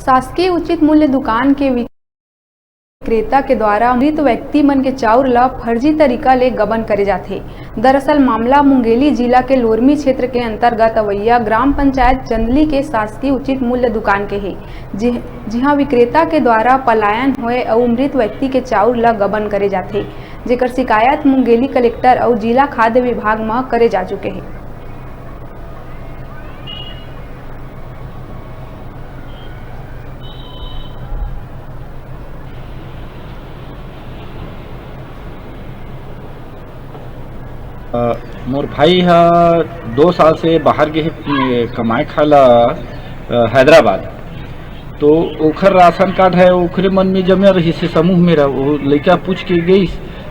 शासकीय उचित मूल्य दुकान के विक्रेता के द्वारा मृत व्यक्ति मन के चाउर ला फर्जी तरीका ले गबन करे जाथे। दरअसल मामला मुंगेली जिला के लोरमी क्षेत्र के अंतर्गत अवैया ग्राम पंचायत चंदली के शासकीय उचित मूल्य दुकान के है, जिहां विक्रेता के द्वारा पलायन होए और मृत व्यक्ति के चाउर ला गबन करे जाथे, जेकर शिकायत मुंगेली कलेक्टर और जिला खाद्य विभाग में करे जा चुके हैं। मोर भाई हा 2 साल से बाहर गे कमाए खाला हैदराबाद, तो ओखर राशन कार्ड है, ओखरे मन में जमे रही से समूह मेरा वो लड़का पूछ के गई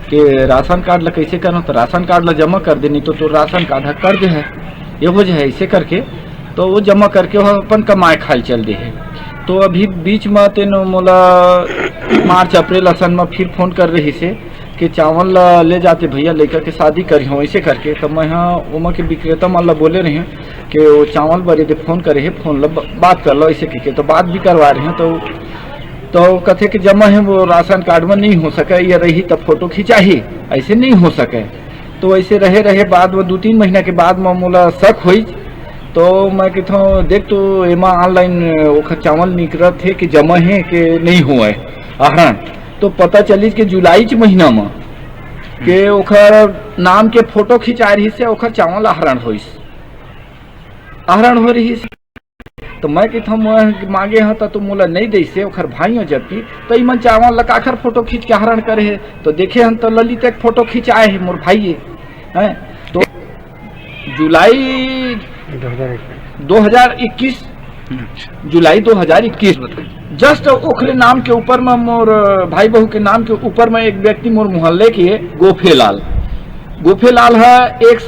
कि राशन कार्ड ला कैसे करना, तो राशन कार्ड ला जमा कर देनी तो राशन कार्ड है कर दे है ये हो जाए ऐसे करके, तो वो जमा करके वो अपन कमाए खाल चल दे है। तो अभी बीच में तेन मोला मार्च अप्रैल असन में फिर फोन कर रही से कि चावल ले जाते भैया लड़का के शादी करी हो ऐसे करके, तो मैं यहाँ उमा के विक्रेता मन ला बोले रहे हैं कि वो चावल बरे दे फोन करे है, फोन ला बात कर लो ऐसे करके, तो बात भी करवा रहे हैं। तो कथे कि जमा है वो राशन कार्ड में नहीं हो सके, या रही तब फोटो खिंचा ही ऐसे नहीं हो सके। तो ऐसे रहे बाद में 2-3 महीना के बाद में मोला शक हुई, तो मैं कहता देख तो एमा ऑनलाइन वो चावल निकलत है कि जमा है कि नहीं हुआ है आहरण, तो पता चली कि जुलाई के महीना में के ओखर नाम के फोटो खिंचा रही से ओखर चावल आहरण हो रही से। तो मैं कहता मांगे हाँ तो मोला नहीं दे से ओखर भाई जबकि, तो इमन चावल लकाखर फोटो खींच के आहरण करे है, तो देखे हम तो ललित एक फोटो खिंचाए है मोर भाई है। तो जुलाई 2021 जुलाई 2021 जस्ट ओखरे नाम के ऊपर में मोर भाई बहू के नाम के ऊपर में एक व्यक्ति मोर मोहल्ले की है गोफेलाल है, 1